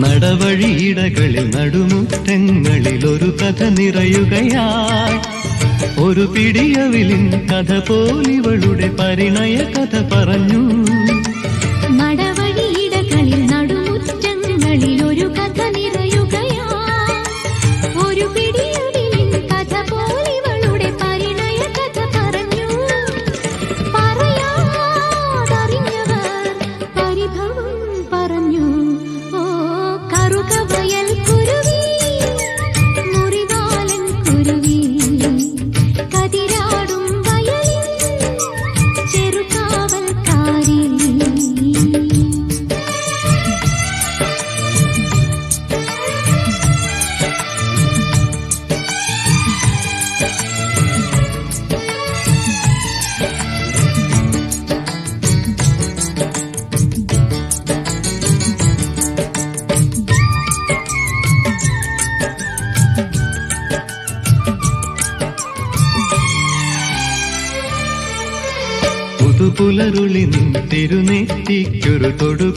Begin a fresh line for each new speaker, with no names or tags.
നടവഴിയിടകളിൽ നടുമുറ്റങ്ങളിൽ ഒരു കഥ നിറയുകയായി. ഒരു പിടിയവിലിൻ കഥ പോലിവളുടെ പരിണയ കഥ പറഞ്ഞു.
നടവഴിയിടകളിൽ നടുമുറ്റങ്ങളിൽ ഒരു കഥ നിറയുകയായി. ഒരു പിടിയവിലിൻ കഥ പോലിവളുടെ പരിണയ കഥ പറഞ്ഞു. പറയാതറിഞ്ഞവർ പരിഭവം പറഞ്ഞു. ഓ കറുകവയൽ കുരുവി, മുറിവാലൻ കുരുവി, കതിരാടും വയലിൻ ചെറുകാവൽക്കാരി.
പുതുപുലരുളി നിൻ തിരുനെറ്റിക്കൊരു തൊടു